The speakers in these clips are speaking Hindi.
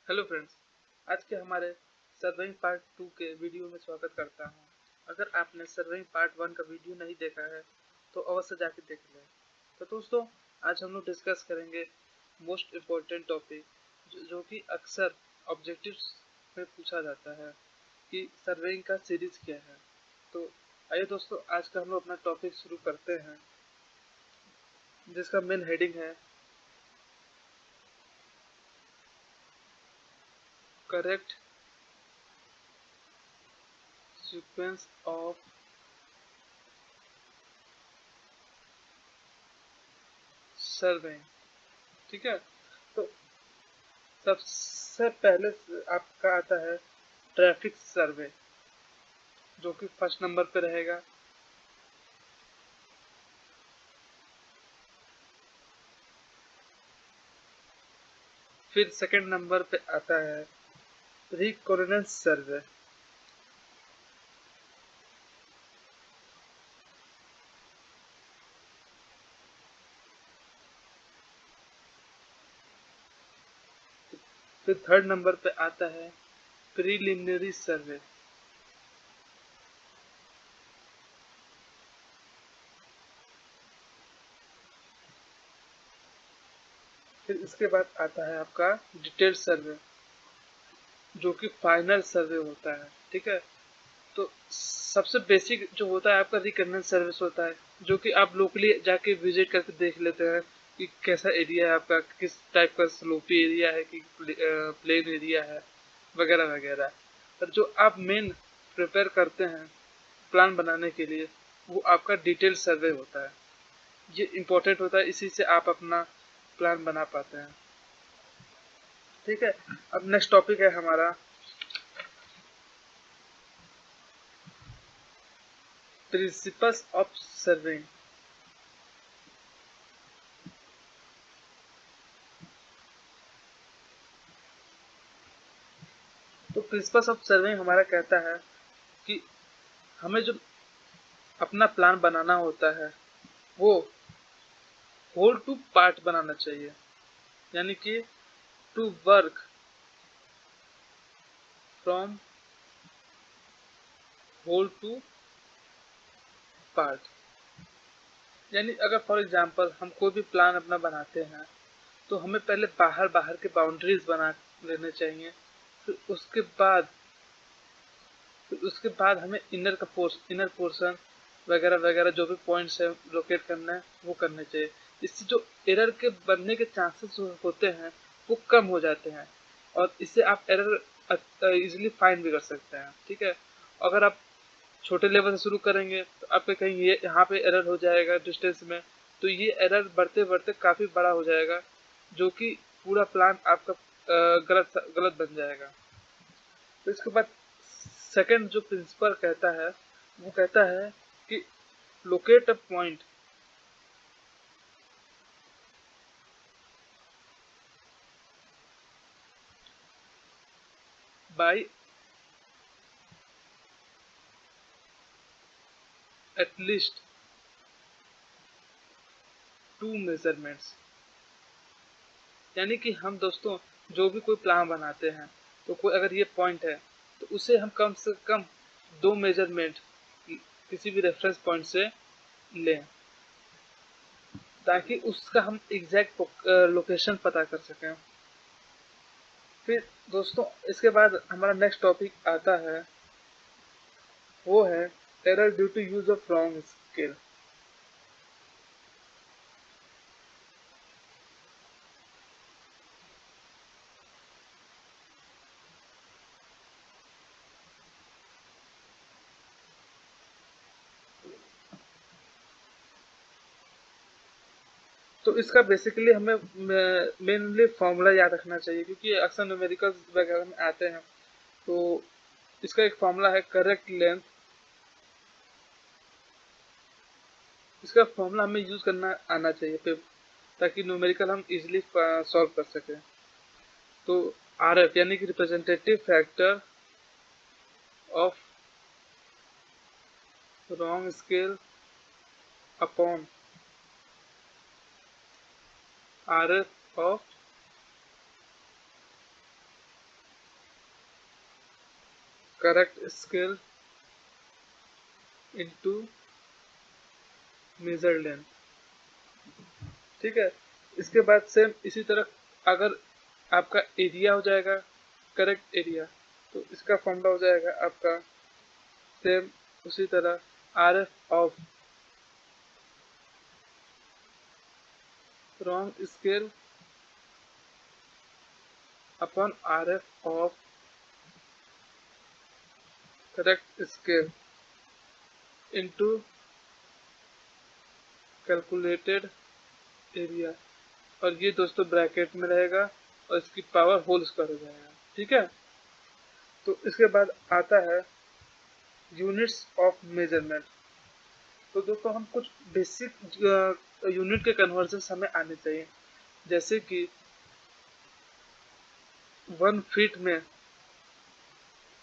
हेलो फ्रेंड्स, आज के हमारे सर्वेइंग पार्ट 2 के वीडियो में स्वागत करता हूं। अगर आपने सर्वेइंग पार्ट 1 का वीडियो नहीं देखा है तो अवश्य जाके देख लें। तो दोस्तों, आज हम लोग डिस्कस करेंगे मोस्ट इम्पोर्टेंट टॉपिक जो कि अक्सर ऑब्जेक्टिव्स में पूछा जाता है कि सर्वेइंग का सीरीज क्या है। तो आइए दोस्तों, आज का हम लोग अपना टॉपिक शुरू करते हैं, जिसका मेन हेडिंग है करेक्ट सीक्वेंस ऑफ सर्वेइंग। ठीक है, तो सबसे पहले आपका आता है ट्रैफिक सर्वे, जो कि फर्स्ट नंबर पे रहेगा। फिर सेकंड नंबर पे आता है रिकॉर्डेंस सर्वे। फिर थर्ड नंबर पे आता है प्रीलिमिनरी सर्वे। फिर इसके बाद आता है आपका डिटेल सर्वे, जो कि फाइनल सर्वे होता है। ठीक है, तो सबसे बेसिक जो होता है आपका रिकॉर्डेंस सर्विस होता है, जो कि आप लोकली जाके विजिट करके देख लेते हैं कि कैसा एरिया है आपका, किस टाइप का स्लोपी एरिया है कि प्लेन एरिया है, वगैरह वगैरह। पर जो आप मेन प्रिपेयर करते हैं प्लान बनाने के लिए, वो आपका डिटेल सर्वे होता है। ये इम्पोर्टेंट होता है, इसी से आप अपना प्लान बना पाते हैं। ठीक है, अब नेक्स्ट टॉपिक है हमारा प्रिंसिपल्स ऑफ सर्वेइंग। तो प्रिंसिपल्स ऑफ सर्वेइंग हमारा कहता है कि हमें जो अपना प्लान बनाना होता है वो होल टू पार्ट बनाना चाहिए, यानी कि to work from whole to part. यानी अगर फॉर एग्जांपल हम कोई भी प्लान अपना बनाते हैं तो हमें पहले बाहर बाहर के बाउंड्रीज बना लेने चाहिए। फिर उसके बाद हमें इनर पोर्शन वगैरह वगैरह जो भी पॉइंट्स है लोकेट करना है वो करने चाहिए। इससे जो एरर के बनने के चांसेस होते हैं वो कम हो जाते हैं, और इससे आप एरर इजीली फाइंड भी कर सकते हैं। ठीक है, अगर आप छोटे लेवल से शुरू करेंगे तो आपके कहीं ये यहाँ पे एरर हो जाएगा डिस्टेंस में, तो ये एरर बढ़ते बढ़ते काफी बड़ा हो जाएगा, जो कि पूरा प्लान आपका गलत गलत बन जाएगा। तो इसके बाद सेकंड जो प्रिंसिपल कहता है वो कहता है कि locate a point by at least to measurements. यानी कि हम दोस्तों जो भी कोई प्लान बनाते हैं तो कोई अगर ये पॉइंट है तो उसे हम कम से कम दो मेजरमेंट किसी भी रेफरेंस पॉइंट से लें, ताकि उसका हम एग्जैक्ट लोकेशन पता कर सकें। फिर दोस्तों इसके बाद हमारा नेक्स्ट टॉपिक आता है, वो है error due to use of wrong scale. तो इसका बेसिकली हमें मेनली फॉर्मूला याद रखना चाहिए, क्योंकि अक्सर न्यूमेरिकल्स वगैरह में आते हैं। तो इसका एक फॉर्मूला है करेक्ट लेंथ। इसका फॉर्मूला हमें यूज करना आना चाहिए ताकि न्यूमेरिकल हम इजीली सॉल्व कर सकें। तो आर एफ यानी कि representative factor of wrong scale upon R F of correct scale into major length. ठीक है, इसके बाद सेम इसी तरह अगर आपका एरिया हो जाएगा करेक्ट एरिया, तो इसका फॉर्मूला हो जाएगा आपका सेम उसी तरह R F of wrong scale upon R F of correct scale into calculated area, और ये दोस्तों ब्रैकेट में रहेगा और इसकी पावर होल स्क्वायर हो जाएगा। ठीक है, तो इसके बाद आता है यूनिट्स ऑफ मेजरमेंट। तो दोस्तों हम कुछ बेसिक यूनिट के कन्वर्जन हमें आने चाहिए, जैसे कि 1 फीट में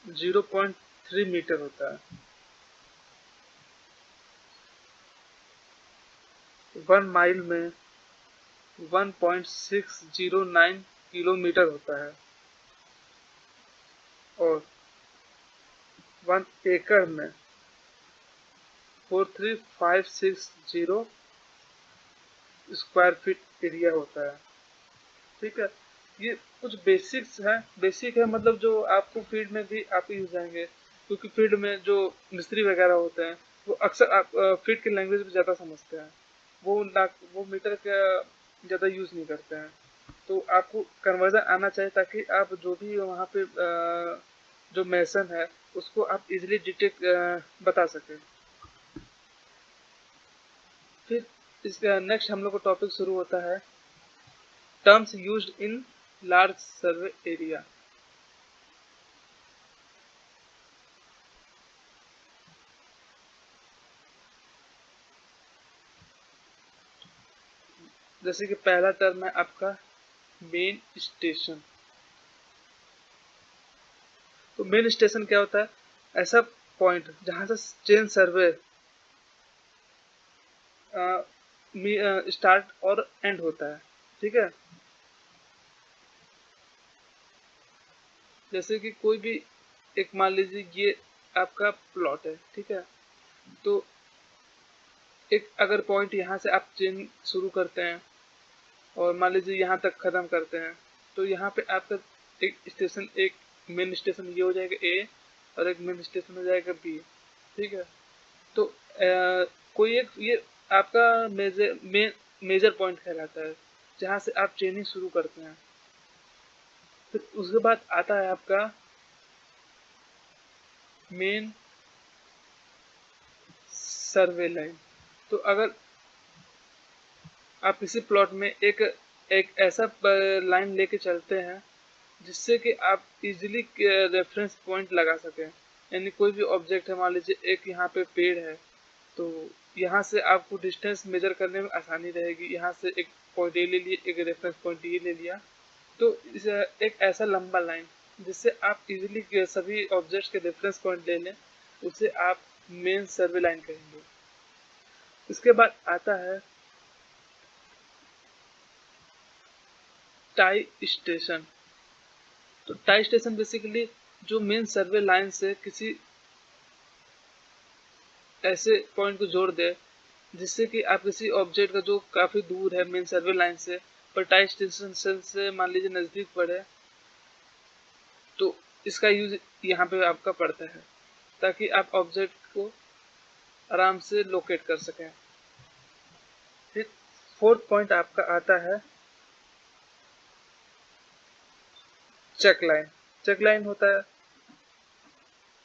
0.3 मीटर होता है, 1 माइल में 1.609 किलोमीटर होता है, और 1 एकड़ में 43560 स्क्वायर फीट एरिया होता है। ठीक है, ये कुछ बेसिक्स है, बेसिक है मतलब जो आपको फील्ड में भी आप यूज आएंगे, क्योंकि फील्ड में जो मिस्त्री वगैरह होते हैं वो अक्सर आप फील्ड की लैंग्वेज में ज़्यादा समझते हैं, वो मीटर का ज़्यादा यूज नहीं करते हैं। तो आपको कन्वर्जन आना चाहिए ताकि आप जो भी वहाँ पे जो मेसन है उसको आप इजीली डिटेक्ट बता सकें। फिर इसका नेक्स्ट हम लोग का टॉपिक शुरू होता है terms used in large survey area. जैसे कि पहला टर्म है आपका मेन स्टेशन। तो मेन स्टेशन क्या होता है? ऐसा पॉइंट जहां से चेन सर्वे स्टार्ट और एंड होता है। ठीक है, जैसे कि कोई भी एक मान लीजिए ये आपका प्लॉट है। ठीक है, तो एक अगर पॉइंट यहाँ से आप चेन शुरू करते हैं और मान लीजिए यहाँ तक खत्म करते हैं, तो यहाँ पे आपका एक स्टेशन, एक मेन स्टेशन ये हो जाएगा ए, और एक मेन स्टेशन हो जाएगा बी। ठीक है, तो कोई एक ये आपका मेजर पॉइंट कहलाता है जहाँ से आप चेनिंग शुरू करते हैं। फिर उसके बाद आता है आपका मेन सर्वे लाइन। तो अगर आप किसी प्लॉट में एक ऐसा लाइन लेके चलते हैं जिससे कि आप इजीली रेफरेंस पॉइंट लगा सकें, यानी कोई भी ऑब्जेक्ट है, मान लीजिए एक यहाँ पे पेड़ है, तो यहाँ से आपको डिस्टेंस मेजर करने में आसानी रहेगी। यहाँ से एक पॉइंट ए ले लिए, एक रेफरेंस पॉइंट ये ले लिया, तो एक ऐसा लंबा लाइन जिससे आप इजीली सभी ऑब्जेक्ट्स के रेफरेंस पॉइंट ले लें, उसे आप मेन सर्वे लाइन कहेंगे। इसके बाद आता है टाई स्टेशन। तो टाई स्टेशन बेसिकली जो मेन सर्वे लाइन से किसी ऐसे पॉइंट को जोड़ दे जिससे कि आप किसी ऑब्जेक्ट का जो काफी दूर है मेन सर्वे लाइन से, पर टाई स्टेशन से मान लीजिए नजदीक पड़े, तो इसका यूज यहाँ पे आपका पड़ता है ताकि आप ऑब्जेक्ट को आराम से लोकेट कर सकें। फिर फोर्थ पॉइंट आपका आता है चेक लाइन। चेक लाइन होता है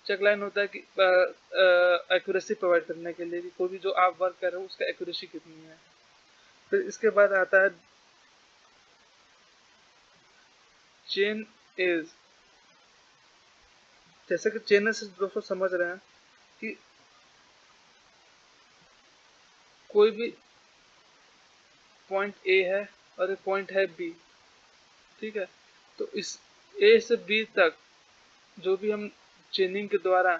चेक लाइन होता है कि एक्यूरेसी प्रोवाइड करने के लिए कि कोई भी जो आप वर्क कर रहे हो उसका एक्यूरेसी कितनी है। फिर इसके बाद आता है चेन एज। जैसे कि चेन से दोस्तों समझ रहे हैं कि कोई भी पॉइंट ए है और एक पॉइंट है बी। ठीक है, तो इस ए से बी तक जो भी हम चेनिंग के द्वारा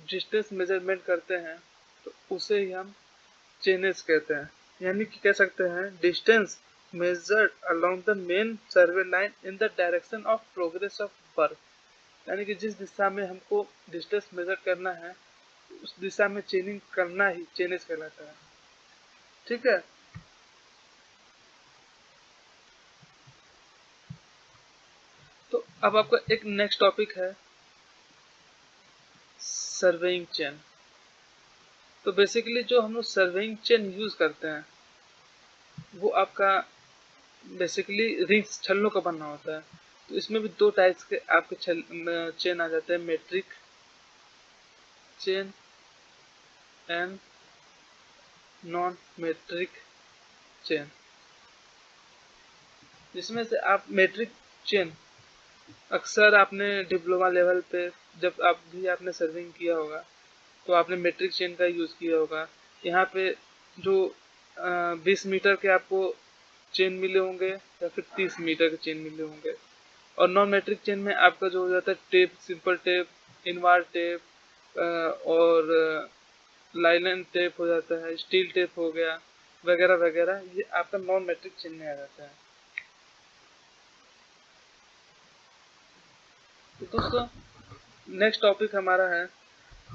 डिस्टेंस मेजरमेंट करते हैं तो उसे ही हम चेनेज कहते हैं। यानी कि कह सकते हैं distance measured along the main survey line in the direction of progress of work। यानी कि जिस दिशा में हमको डिस्टेंस मेजर करना है उस दिशा में चेनिंग करना ही चेनेज कहलाता है। ठीक है, तो अब आपका एक नेक्स्ट टॉपिक है सर्वेइंग चेन। तो बेसिकली जो हम लोग सर्वेइंग चेन यूज करते हैं वो आपका बेसिकली रिंग्स छल्लों का बनना होता है। तो इसमें भी दो टाइप्स के आपके चेन आ जाते हैं, metric chain and non metric chain. जिसमें से आप मेट्रिक चेन अक्सर आपने डिप्लोमा लेवल पे जब आप भी आपने सर्विंग किया होगा तो आपने मेट्रिक चेन का यूज़ किया होगा। यहाँ पे जो 20 मीटर के आपको चेन मिले होंगे या फिर 30 मीटर के चेन मिले होंगे। और नॉन मेट्रिक चेन में आपका जो हो जाता है tape, simple tape, Invar tape और लाइलन टेप हो जाता है, स्टील टेप हो गया वगैरह वगैरह, ये आपका नॉन मेट्रिक चेन में आ जाता है। तो दोस्तों नेक्स्ट टॉपिक हमारा है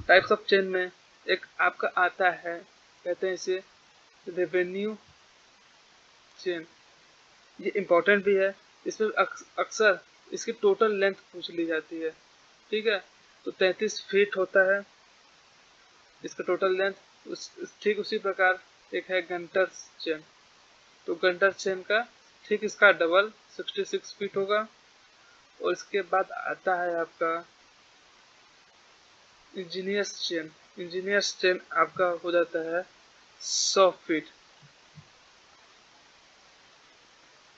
टाइप्स ऑफ चेन में एक आपका आता है, कहते हैं इसे रेवेन्यू चेन। ये इम्पोर्टेंट भी है, इसमें अक्सर इसकी टोटल लेंथ पूछ ली जाती है। ठीक है, तो 33 फीट होता है इसका टोटल लेंथ। ठीक उसी प्रकार एक है गंटर चेन। तो गंटर चेन का ठीक इसका डबल 66 फीट होगा। और इसके बाद आता है आपका इंजीनियर्स चेन। इंजीनियर्स चेन आपका हो जाता है 100 फीट।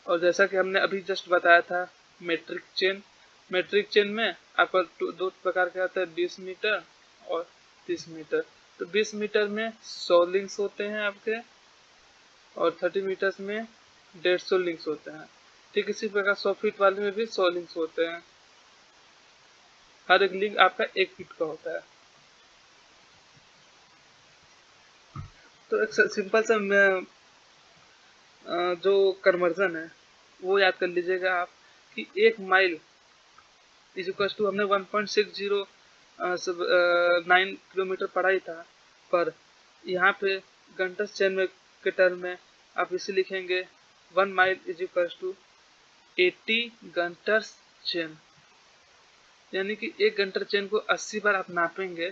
और जैसा कि हमने अभी जस्ट बताया था मेट्रिक चेन, मेट्रिक चेन में आपका दो प्रकार के आता है, 20 मीटर और 30 मीटर। तो 20 मीटर में 100 लिंक्स होते हैं आपके और 30 मीटर्स में 150 लिंक्स होते हैं। ठीक इसी प्रकार 100 फीट वाले में भी 100 लिंक्स होते हैं। हर एक लिंक आपका 1 फीट का होता है। तो एक सिंपल सा जो कन्वर्जन है वो याद कर लीजिएगा आप कि 1 माइल इज इक्वल टू, हमने 1.60 9 किलोमीटर पढ़ा ही था, पर यहाँ पे गंटस चेन में के टर्म में आप इसे लिखेंगे 1 mile is equal to 80 Gunter's chain. यानी कि एक गंटर चेन को 80 बार आप नापेंगे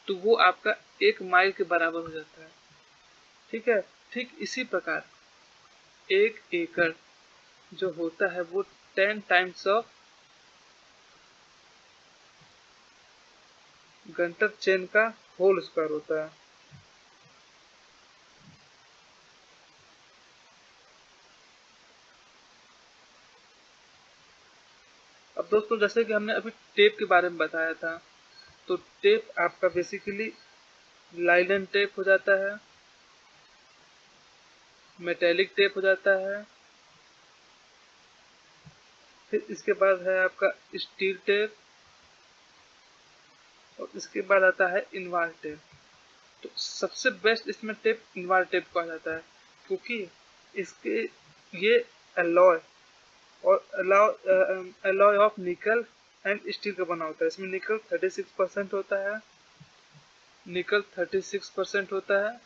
तो वो आपका 1 माइल के बराबर हो जाता है। ठीक है, ठीक इसी प्रकार 1 एकड़ जो होता है वो 10 टाइम्स ऑफ गंटर चेन का होल स्क्वायर होता है। अब दोस्तों जैसे कि हमने अभी टेप के बारे में बताया था, तो टेप आपका बेसिकली लाइलन टेप हो जाता है, मेटेलिक टेप हो जाता है, फिर इसके बाद है आपका स्टील टेप और इसके बाद आता है इनवार टेप। तो सबसे बेस्ट इसमें टेप इनवार टेप कहा जाता है क्योंकि इसके ये अलॉय और अलॉय ऑफ निकल एंड स्टील का बना होता है। इसमें निकल 36% होता है, निकल 36% होता है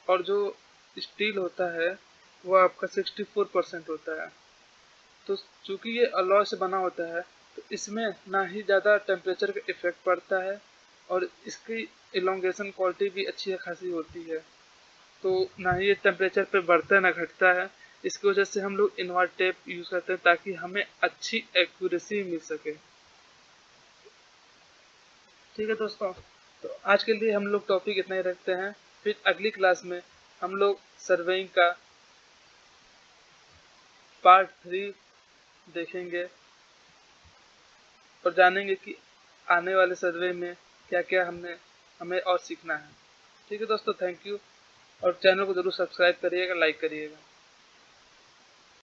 और जो स्टील होता है वो आपका 64% होता है। तो चूंकि ये अलॉय से बना होता है तो इसमें ना ही ज़्यादा टेम्परेचर का इफेक्ट पड़ता है और इसकी इलोंगेशन क्वालिटी भी अच्छी खासी होती है। तो ना ही ये टेम्परेचर पे बढ़ता है ना घटता है। इसकी वजह से हम लोग इनवार टेप यूज़ करते हैं ताकि हमें अच्छी एक्यूरेसी मिल सके। ठीक है दोस्तों, तो आज के लिए हम लोग टॉपिक इतना ही रखते हैं। फिर अगली क्लास में हम लोग सर्वेइंग का पार्ट 3 देखेंगे और जानेंगे कि आने वाले सर्वे में क्या क्या हमें और सीखना है। ठीक है दोस्तों, थैंक यू और चैनल को ज़रूर सब्सक्राइब करिएगा, लाइक करिएगा।